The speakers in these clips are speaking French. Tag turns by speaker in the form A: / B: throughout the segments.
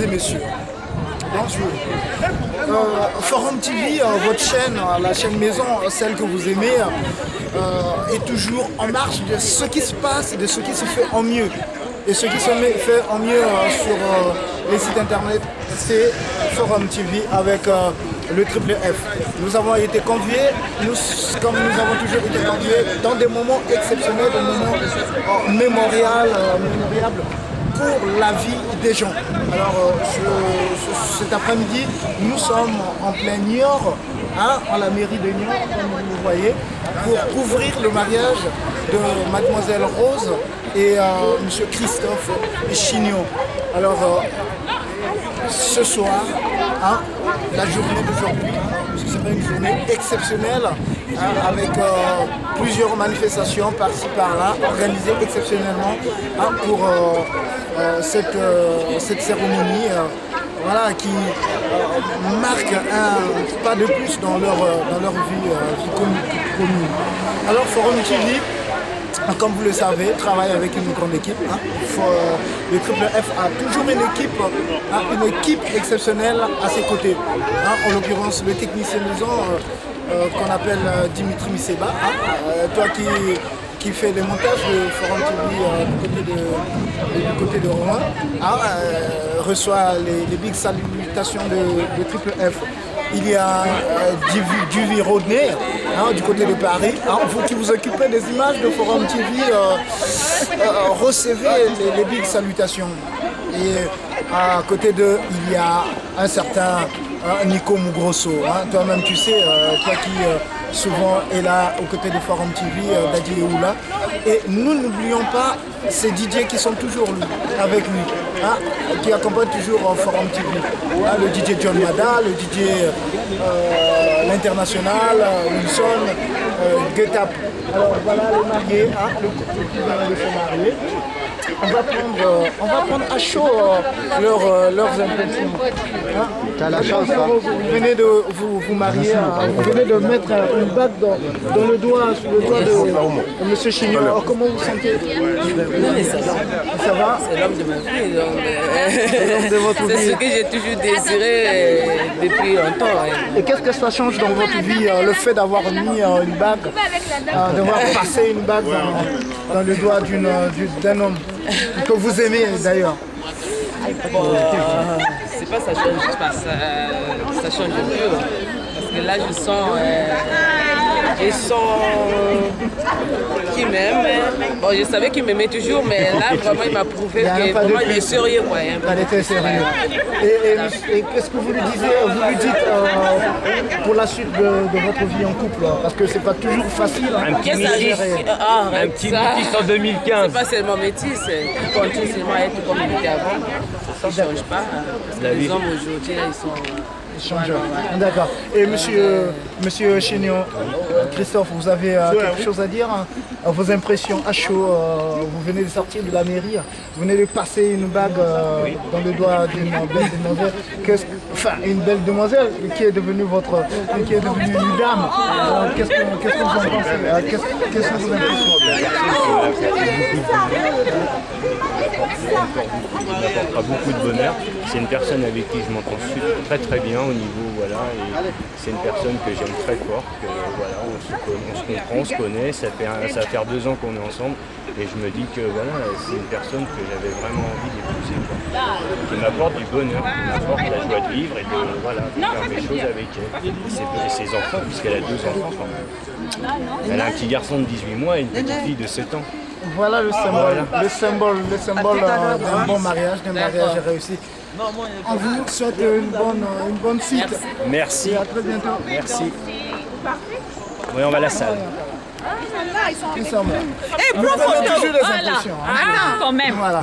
A: et messieurs, bonjour. Forum TV, votre chaîne, la chaîne maison, celle que vous aimez, est toujours en marche de ce qui se passe et de ce qui se fait en mieux. Et ce qui se fait en mieux sur les sites internet, c'est Forum TV avec le Triple F. Nous avons été conviés, comme nous avons toujours été conviés, dans des moments exceptionnels, des moments mémoriables pour la vie des gens. Alors cet après-midi, nous sommes en plein Niort, à la mairie de Niort, comme vous le voyez, pour couvrir le mariage de Mademoiselle Rose et Monsieur Christophe Chignon. Alors ce soir, la journée d'aujourd'hui, ce sera une journée exceptionnelle avec plusieurs manifestations par-ci par-là, organisées exceptionnellement pour cette cérémonie voilà, qui marque un pas de plus dans leur vie commune. Alors Forum TV, comme vous le savez, travaille avec une grande équipe. Le Triple F a toujours une équipe exceptionnelle à ses côtés. En l'occurrence, le technicien maison qu'on appelle Dimitri Miseba, toi qui fait les montages de Forum TV du côté de Rouen, reçoit les big salutations de Triple F. Il y a Duvi Rodney du côté de Paris. Vous qui vous occupez des images de Forum TV, recevez les big salutations. Et à côté d'eux, il y a un certain Nico Mugrosso. Toi-même, tu sais, toi qui souvent est là aux côtés de Forum TV, Daddy Oula. Et nous n'oublions pas ces DJ qui sont toujours avec lui, qui accompagnent toujours Forum TV. Le DJ John Mada, le DJ l'international, Wilson, Get Up. Alors voilà les mariés, le couple qui vient de se marier. On va prendre à chaud leurs impressions.
B: T'as la chance,
A: vous venez de vous marier, vous venez de mettre une bague dans le doigt, sur le doigt de M. Chignon. Alors comment vous sentez? Ça va?
C: C'est l'homme de ma vie, donc c'est ce que j'ai toujours désiré depuis longtemps.
A: Et qu'est-ce que ça change dans votre vie, le fait d'avoir mis une bague, d'avoir passé une bague dans le doigt d'un homme que vous aimez d'ailleurs?
C: Bon, c'est pas ça change pas, ça change un peu. Parce que là je sens qu'il m'aime. Bon, je savais qu'il m'aimait toujours, mais là vraiment il m'a prouvé que vraiment il est sérieux.
A: Il était sérieux. Et qu'est-ce que vous lui dites pour la suite de votre vie en couple? Parce que c'est pas toujours facile.
D: Un petit métis en 2015.
C: C'est pas seulement métis, il continue seulement à être comme il était avant. Ça ne change pas. Parce que les hommes aujourd'hui, ils sont...
A: D'accord. Et monsieur Chignon, Christophe, vous avez quelque chose à dire? Vos impressions à chaud, vous venez de sortir de la mairie, vous venez de passer une bague dans le doigt d'une belle demoiselle, une belle demoiselle qui est devenue une dame. Qu'est-ce que vous en pensez? Quelles sont vos impressions?
D: Il m'apportera beaucoup de bonheur. C'est une personne avec qui je m'entends très très bien au niveau, voilà, et c'est une personne que j'aime très fort, que voilà, on se comprend, on se connaît, ça va faire 2 ans qu'on est ensemble, et je me dis que voilà, c'est une personne que j'avais vraiment envie d'épouser, qui m'apporte du bonheur, qui m'apporte la joie de vivre et de faire des choses avec elle. Et ses enfants, puisqu'elle a 2 enfants quand même. Elle a un petit garçon de 18 mois et une petite fille de 7 ans.
A: Voilà le symbole d'un bon mariage, d'un mariage réussi. On vous souhaite une bonne suite.
D: Merci.
A: Et à très bientôt.
D: Merci. Oui, on va à la salle.
A: Nous prenons toujours les impressions.
E: Quand même.
A: Voilà.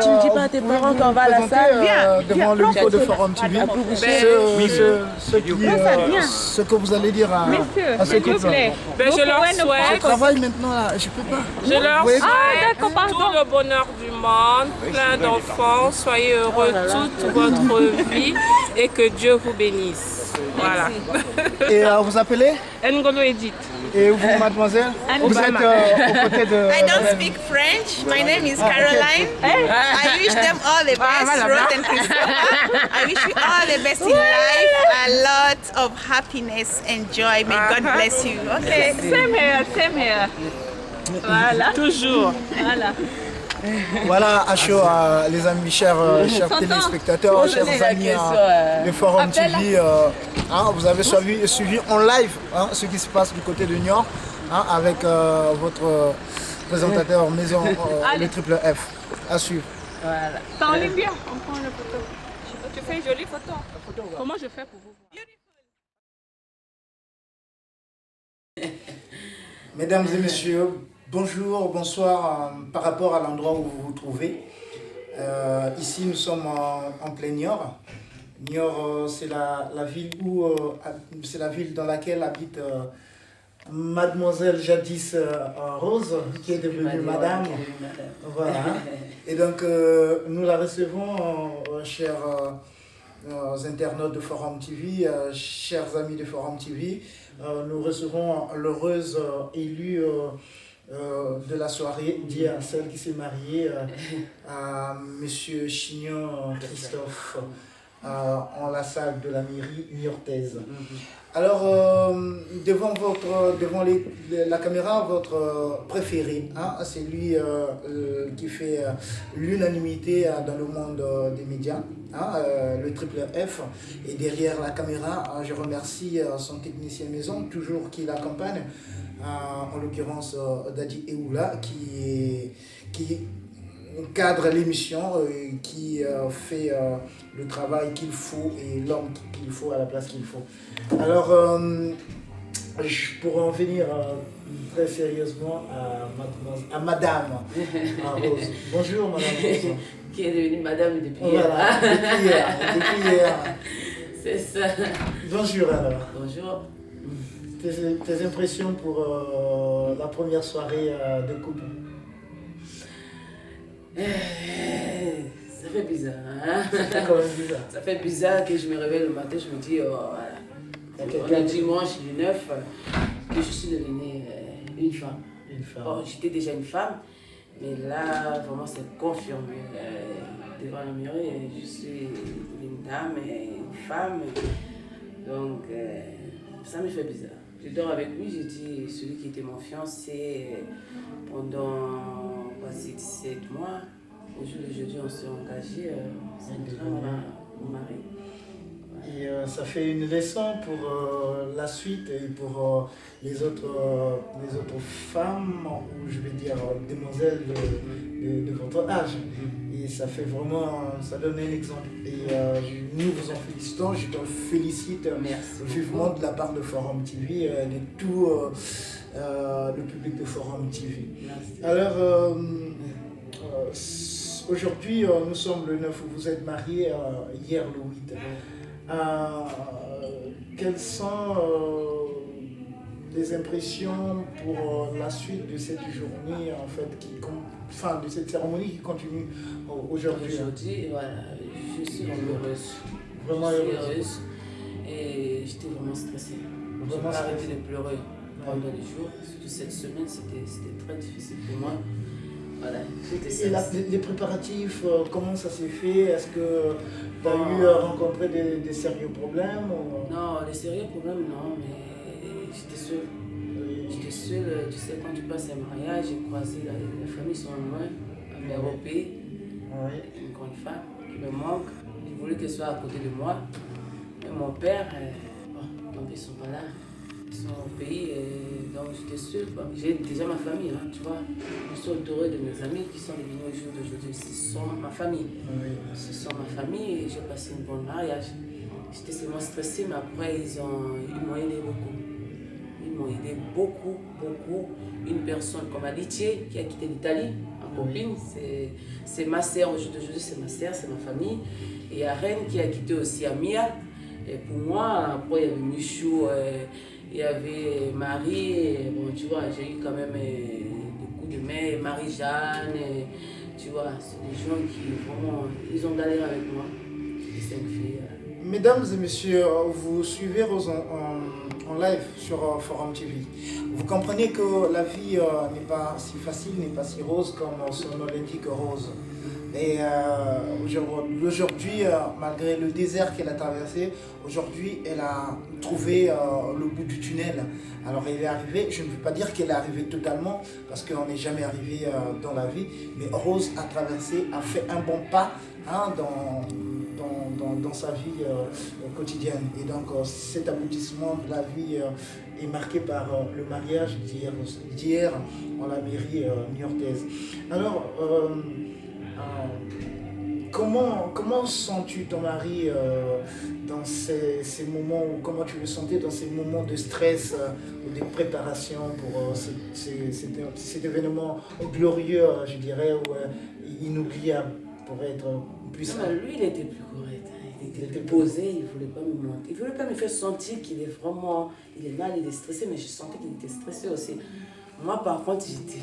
C: Tu ne dis pas à tes parents qu'on va à la salle?
A: Devant le micro de Forum TV, ce que vous allez dire à ce couple.
F: Je leur souhaite,
A: Je travaille maintenant là, je peux pas.
F: je leur
A: Oui.
F: souhaite
E: d'accord, pardon.
F: tout le bonheur du monde, plein d'enfants, soyez heureux toute votre vie et que Dieu vous bénisse. Voilà.
A: Et vous appelez?
F: N'Golo Edith.
A: Et vous, mademoiselle? Vous êtes aux côtés de...
E: I don't speak French. My name is Caroline. I wish them all the best, Rose and Christopher. I wish you all the best in life, a lot of happiness and joy. May God bless you. Okay.
G: Same here. Voilà.
F: Toujours.
G: Voilà.
A: Voilà, à chaud, les amis, chers téléspectateurs, chers amis de Forum TV. Vous avez suivi en live ce qui se passe du côté de Niort avec votre présentateur maison, le Triple F. À suivre.
G: Voilà. T'enlèves bien, on prend la photo. Tu fais une jolie photo. Comment je fais pour vous voir?
A: Mesdames et messieurs, bonjour, bonsoir par rapport à l'endroit où vous vous trouvez. Ici, nous sommes en plein Niort. Niort, c'est la ville c'est la ville dans laquelle habite mademoiselle jadis Rose, qui est devenue madame. Voilà. Et donc, nous la recevons, chers internautes de Forum TV, chers amis de Forum TV. Nous recevons l'heureuse élue de la soirée d'hier, celle qui s'est mariée à Monsieur Chignon Christophe en la salle de la mairie niortaise. Alors, devant la caméra, votre préféré, c'est lui qui fait l'unanimité dans le monde des médias, le Triple F. Et derrière la caméra, je remercie son technicien maison, toujours qui l'accompagne, en l'occurrence Dadi Eoula, qui cadre l'émission, qui fait le travail qu'il faut et l'homme qu'il faut à la place qu'il faut. Alors, je pourrais en venir très sérieusement à Madame Rose. Bonjour Madame Rose.
C: Qui est devenue Madame depuis hier.
A: Voilà, depuis hier.
C: C'est ça.
A: Bonjour alors.
C: Bonjour.
A: Tes impressions pour la première soirée de couple?
C: Ça fait bizarre, hein?
A: Ça fait quand même bizarre.
C: Ça fait bizarre que je me réveille le matin, je me dis, voilà. On est dimanche du 9, que je suis devenue une femme.
A: Une femme.
C: Bon, j'étais déjà une femme, mais là, vraiment, c'est confirmé. Devant la mairie, je suis une dame et une femme. Donc, ça me fait bizarre. Je dors avec lui, je dis, celui qui était mon fiancé pendant 17 mois. Aujourd'hui, on s'est engagé, c'est mon mari.
A: Et ça fait une leçon pour la suite et pour les autres femmes, ou je vais dire demoiselles de votre âge. Et ça fait vraiment, ça donne un exemple. Et nous vous en félicitons, je te félicite vivement de la part de Forum TV et de tout le public de Forum TV.
C: Merci.
A: Alors, aujourd'hui, nous sommes le 9, vous êtes mariés hier le 8. Quelles sont les impressions pour la suite de cette journée, en fait, de cette cérémonie qui continue aujourd'hui?
C: Aujourd'hui, voilà, je suis vraiment heureuse.
A: Vraiment
C: heureuse. Et j'étais vraiment stressée. Je n'ai pas arrêté de pleurer pendant les jours. Surtout cette semaine, c'était très difficile pour moi. Voilà,
A: et les préparatifs, comment ça s'est fait? Est-ce que tu as eu à rencontrer des sérieux problèmes ou... Non,
C: les sérieux problèmes, non, mais j'étais seule. J'étais seule, tu sais, quand tu passes un mariage, j'ai croisé, les familles sont loin, à Méropé, une grande femme qui me manque. Je voulais qu'elle soit à côté de moi. Et mon père, tant pis, ils ne sont pas là. Ils sont au pays, donc j'étais seule. J'ai déjà ma famille, tu vois. Je suis entourée de mes amis qui sont venus au jour d'aujourd'hui. Ce sont ma famille. Ce sont ma famille et j'ai passé un bon mariage. J'étais seulement stressée, mais après, ils m'ont aidé beaucoup. Ils m'ont aidé beaucoup. Une personne comme Alice qui a quitté l'Italie, en copine, c'est ma sœur au jour d'aujourd'hui, c'est ma sœur, c'est ma famille. Et il y a Rennes qui a quitté aussi Amia. Et pour moi, après, il y avait Michou. Il y avait Marie, bon, tu vois, j'ai eu quand même des coups de main, Marie-Jeanne, tu vois, c'est des gens qui vraiment, ils ont galéré avec moi, les 5 filles.
A: Mesdames et messieurs, vous suivez Rose en live sur Forum TV. Vous comprenez que la vie n'est pas si facile, n'est pas si rose comme son nom l'indique, Rose. Et aujourd'hui, malgré le désert qu'elle a traversé, aujourd'hui, elle a trouvé le bout du tunnel. Alors elle est arrivée, je ne veux pas dire qu'elle est arrivée totalement, parce qu'on n'est jamais arrivé dans la vie, mais Rose a traversé, a fait un bon pas dans sa vie quotidienne. Et donc cet aboutissement de la vie est marqué par le mariage d'hier en la mairie niortaise. Alors, comment sens-tu ton mari dans ces moments, ou comment tu le sentais dans ces moments de stress ou de préparation pour cet événement glorieux, je dirais, ou inoubliable pour être plus...
C: Non, lui, il était plus correct. Il était posé, il ne voulait pas me monter. Il ne voulait pas me faire sentir qu'il est vraiment... Il est mal, il est stressé, mais je sentais qu'il était stressé aussi. Moi, par contre, j'étais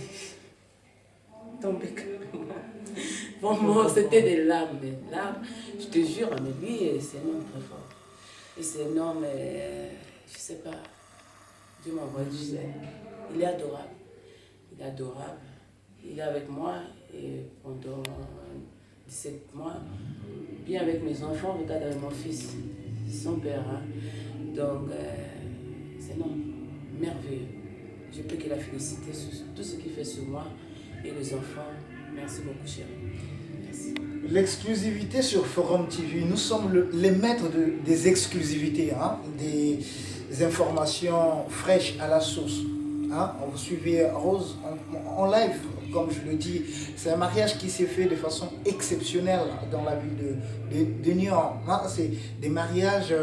C: tombée carrément. Vraiment, c'était des larmes. Je te jure, mais lui, c'est un homme très fort. Et c'est un homme, je ne sais pas, Dieu m'envoie du ciel. Il est adorable. Il est adorable. Il est avec moi et pendant 17 mois, bien avec mes enfants, regarde avec mon fils, son père. Hein. Donc, c'est un homme merveilleux. Je peux que la féliciter sur tout ce qu'il fait sur moi et les enfants. Merci beaucoup, chérie. Merci.
A: L'exclusivité sur Forum TV, nous sommes les maîtres des exclusivités, hein, des informations fraîches à la source. Hein. Vous suivez Rose en live, comme je le dis. C'est un mariage qui s'est fait de façon exceptionnelle dans la ville de Niort. Hein. C'est des mariages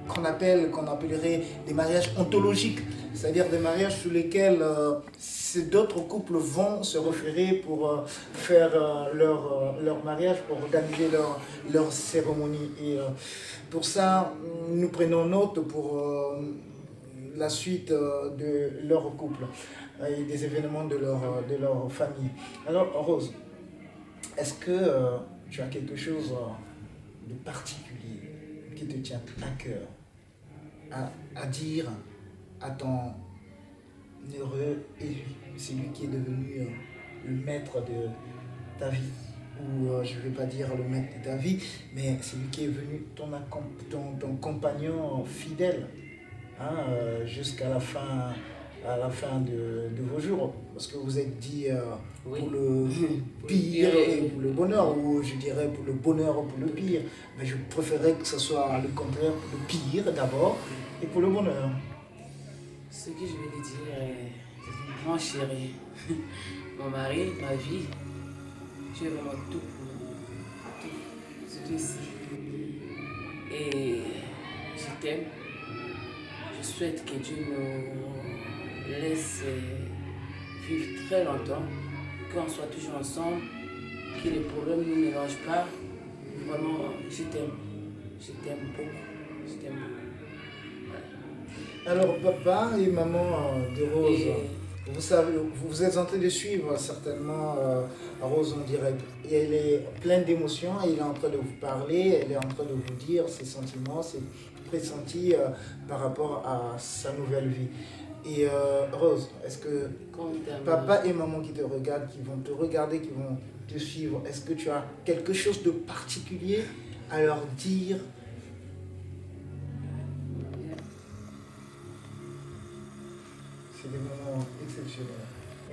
A: qu'on appellerait des mariages ontologiques, c'est-à-dire des mariages sur lesquels d'autres couples vont se référer pour faire leur mariage, pour organiser leur cérémonie. Et pour ça, nous prenons note pour la suite de leur couple et des événements de leur famille. Alors, Rose, est-ce que tu as quelque chose de particulier qui te tient à cœur à dire à ton heureux élu, celui qui est devenu le maître de ta vie, ou je ne vais pas dire le maître de ta vie, mais celui qui est venu ton compagnon fidèle, hein, jusqu'à la fin de vos jours, parce que vous êtes dit
C: Oui.
A: pour le pire et pour le bonheur, ou je dirais pour le bonheur ou pour le pire, mais je préférerais que ce soit le contraire, pour le pire d'abord et pour le bonheur.
C: Ce que je vais te dire, mon chéri, mon mari, ma vie, tu es vraiment tout pour tout, surtout ici. Et je t'aime. Je souhaite que Dieu nous laisse vivre très longtemps, qu'on soit toujours ensemble, que les problèmes ne nous mélangent pas. Vraiment, je t'aime. Je t'aime beaucoup. Je t'aime beaucoup.
A: Alors, papa et maman de Rose, vous savez, vous êtes en train de suivre certainement Rose en direct. Et elle est pleine d'émotions, elle est en train de vous parler, elle est en train de vous dire ses sentiments, ses pressentis par rapport à sa nouvelle vie. Et Rose, est-ce que papa et maman qui te regardent, qui vont te regarder, qui vont te suivre, est-ce que tu as quelque chose de particulier à leur dire? C'est des moments exceptionnels.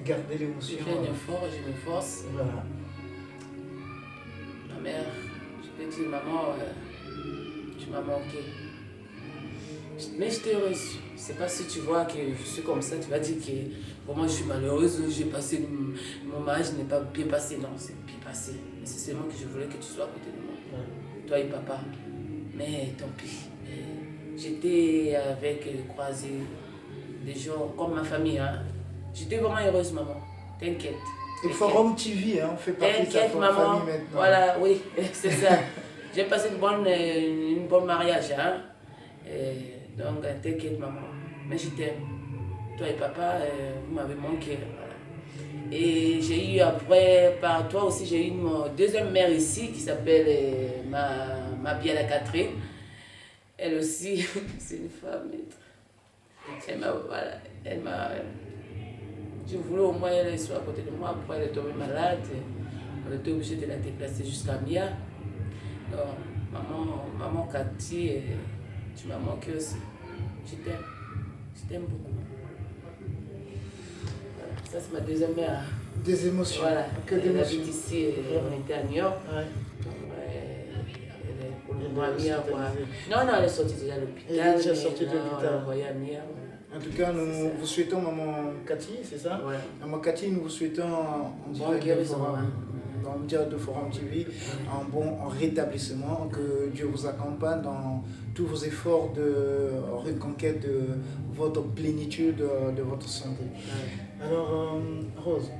A: Gardez l'émotion.
C: Je fais un effort, je me force.
A: Voilà.
C: Ma mère, je peux dire, maman, tu m'as manqué. Mais je t'ai heureuse. C'est pas si tu vois que je suis comme ça, tu vas dire que vraiment je suis malheureuse, j'ai passé mon mariage n'est pas bien passé. Non, c'est bien passé. Mais c'est seulement que je voulais que tu sois à côté de moi. Toi et papa. Mais tant pis. J'étais avec croisés, des gens comme ma famille. Hein. J'étais vraiment heureuse, maman. T'inquiète.
A: Et Forum TV, hein, on fait partie de sa famille
C: maman.
A: maintenant.
C: Voilà, oui, c'est ça. J'ai passé une bonne mariage. Hein. Donc, t'inquiète, maman. Mais je t'aime. Toi et papa, vous m'avez manqué. Voilà. Et j'ai eu après, par toi aussi, j'ai eu une deuxième mère ici qui s'appelle ma Biala Catherine. Elle aussi, c'est une femme. Je voulais au moins qu'elle soit à côté de moi. Après, elle est tombée malade. On était obligé de la déplacer jusqu'à Mia. Donc, maman Cathy, tu m'as manqué aussi. Je t'aime. Je t'aime beaucoup. Voilà. Ça, c'est ma deuxième mère.
A: Des émotions.
C: Voilà.
A: Que
C: Elle
A: d'émotions.
C: habite ici, on était à New York.
A: Ouais.
C: Elle est pour le moment à Mia. Non, elle est sortie déjà de l'hôpital.
A: Elle est déjà sortie de l'hôpital.
C: On l'a envoyée à Mia.
A: En tout cas, nous vous souhaitons, maman Cathy, c'est ça?
C: Ouais.
A: Maman Cathy, nous vous souhaitons en direct de Forum TV, un bon rétablissement, que Dieu vous accompagne dans tous vos efforts de reconquête de votre plénitude, de votre santé. Ouais. Alors, Rose,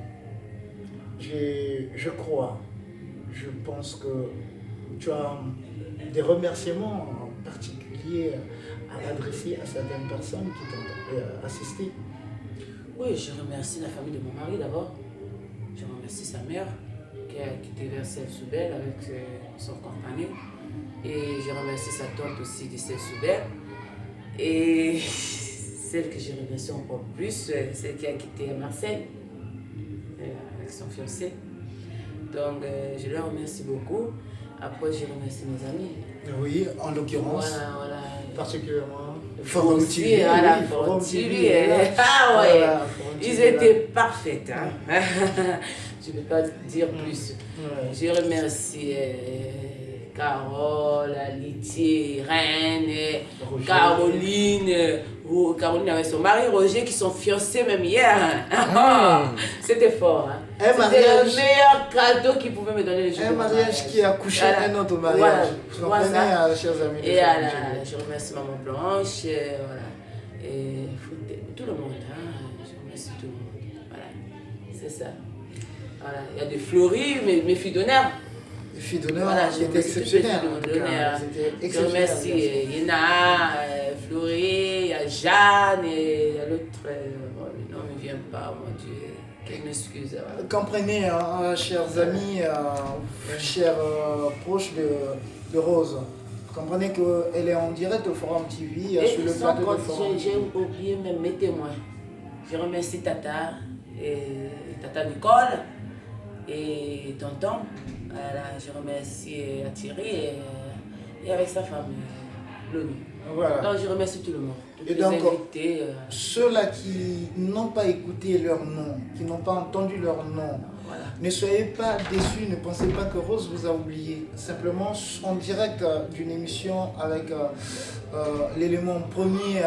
A: je crois, je pense que tu as des remerciements particuliers à adresser à certaines personnes qui t'ont assisté.
C: Oui, je remercie la famille de mon mari d'abord. Je remercie sa mère qui a quitté Versailles-sous-Belle avec son compagnon. Et je remercie sa tante aussi de Versailles-sous-Belle. Et celle que je remercie encore plus, celle qui a quitté Marseille avec son fiancé. Donc je leur remercie beaucoup. Après, je remercie mes amis.
A: Oui, en l'occurrence.
C: Voilà.
A: Particulièrement.
C: Forum TV. Voilà, Forum TV. Ah ouais. Voilà, ils étaient parfaits. Hein? Je ne peux pas dire plus. Ouais. Je remercie Carole, Litier, Reine, Caroline. Caroline avec son mari Roger qui sont fiancés même hier. C'était fort. Hein? C'était le meilleur cadeau qu'ils pouvaient me donner.
A: Un mariage qui a couché un autre mariage.
C: Voilà.
A: Chers amis.
C: Et je remercie Maman Blanche. Et tout le monde. Hein? Je remercie tout le monde. Voilà. C'est ça. Voilà. Il y a des fleuris, mes filles d'honneur.
A: Les filles d'honneur, voilà, c'était exceptionnel.
C: Je remercie Yéna, Fleury, Jeanne et l'autre. Le nom ne me vient pas, mon Dieu. Qu'elle m'excuse. Voilà.
A: Comprenez, chers amis, chers proches de Rose, comprenez qu'elle est en direct au Forum TV sur le plateau de Forum.
C: J'ai oublié même mes témoins. Je remercie Tata, Tata Nicole et Tonton. Voilà, je remercie Thierry et avec sa femme, Loni. Voilà. Donc je remercie tout le monde.
A: Et donc, ceux-là qui n'ont pas écouté leur nom, qui n'ont pas entendu leur nom, voilà. Ne soyez pas déçus, ne pensez pas que Rose vous a oublié. Simplement, en direct d'une émission avec l'élément premier,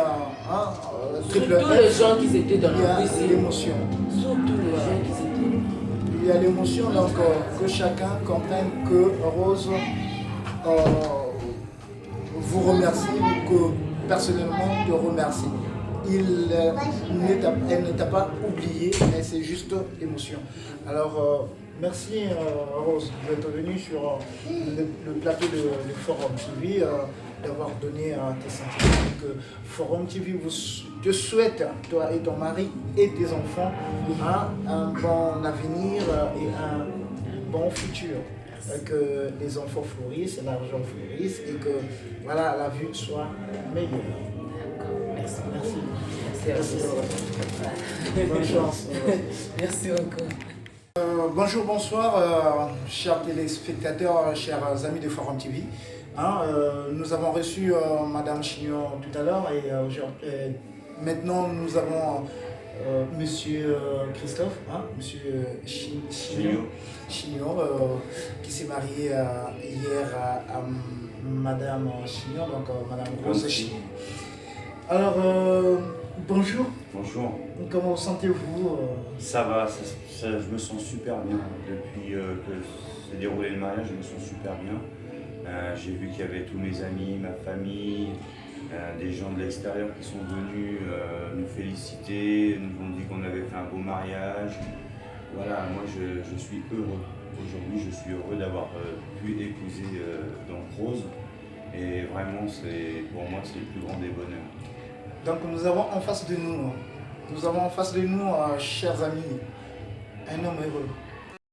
A: triple F,
C: tous les gens qui étaient dans la cuisine.
A: Il y a l'émotion.
C: Surtout les gens qui étaient.
A: Il y a l'émotion, donc que chacun comprenne que Rose vous remercie, que personnellement te remercie. Elle ne t'a pas oublié, mais c'est juste l'émotion. Alors, merci Rose d'être venue sur le plateau de Forum TV, d'avoir donné tes sentiments. Que Forum TV te souhaite, toi et ton mari et tes enfants, un bon avenir et un bon futur. Que les enfants fleurissent, l'argent fleurisse et que voilà, la vue soit meilleure.
C: Merci.
A: Merci. Bonne chance.
C: Merci encore.
A: Bonjour, bonsoir, chers téléspectateurs, chers amis de Forum TV. Nous avons reçu Madame Chignon tout à l'heure et maintenant nous avons Monsieur Christophe, Monsieur Chignon, qui s'est marié hier à Madame Chignon, donc Madame Rose Chignon. Alors, bonjour.
H: Bonjour.
A: Comment vous sentez-vous?
H: Ça va, je me sens super bien. Depuis que s'est déroulé le mariage, je me sens super bien. J'ai vu qu'il y avait tous mes amis, ma famille, des gens de l'extérieur qui sont venus nous féliciter, nous ont dit qu'on avait fait un beau mariage. Voilà, moi je suis heureux. Aujourd'hui, je suis heureux d'avoir pu épouser donc Rose. Et vraiment, pour moi, c'est le plus grand des bonheurs.
A: Donc nous avons en face de nous, chers amis, un homme heureux.